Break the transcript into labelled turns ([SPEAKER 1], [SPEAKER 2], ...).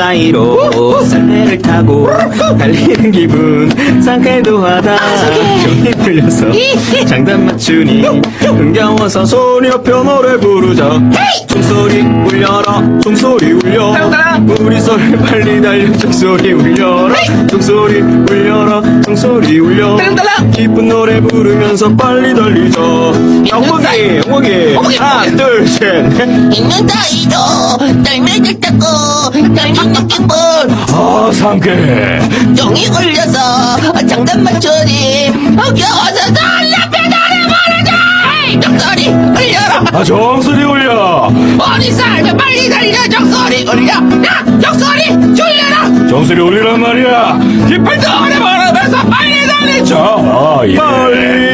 [SPEAKER 1] 사이로 썰매를 타고 달리는 기분 상쾌도 하다. 종이 돌려서 장단 맞추니 흥겨워서 소리 높여 노래 부르자. 종소리 울려라 종소리 울려 우리 소리 빨리 달려 종소리 울려라 종소리 울려라 종소리 울려 기쁜 노래 부르면서 빨리 달리자. 영목이 하나 둘셋
[SPEAKER 2] 있는 사이로 썰매를 타고 달리는 기분
[SPEAKER 1] 상쾌해.
[SPEAKER 2] 종이 울려서 장단 맞추니 흥겨워서 소리 높여 노래 부르자. 종소리 울려라
[SPEAKER 1] 종소리 울려
[SPEAKER 2] 우리 삶에 빨리 달려 종소리 울려 종소리 울려라
[SPEAKER 1] 종소리 울리란 말이야.
[SPEAKER 2] 기쁜 노래 부르면서 빨리 달리자.
[SPEAKER 1] 빨리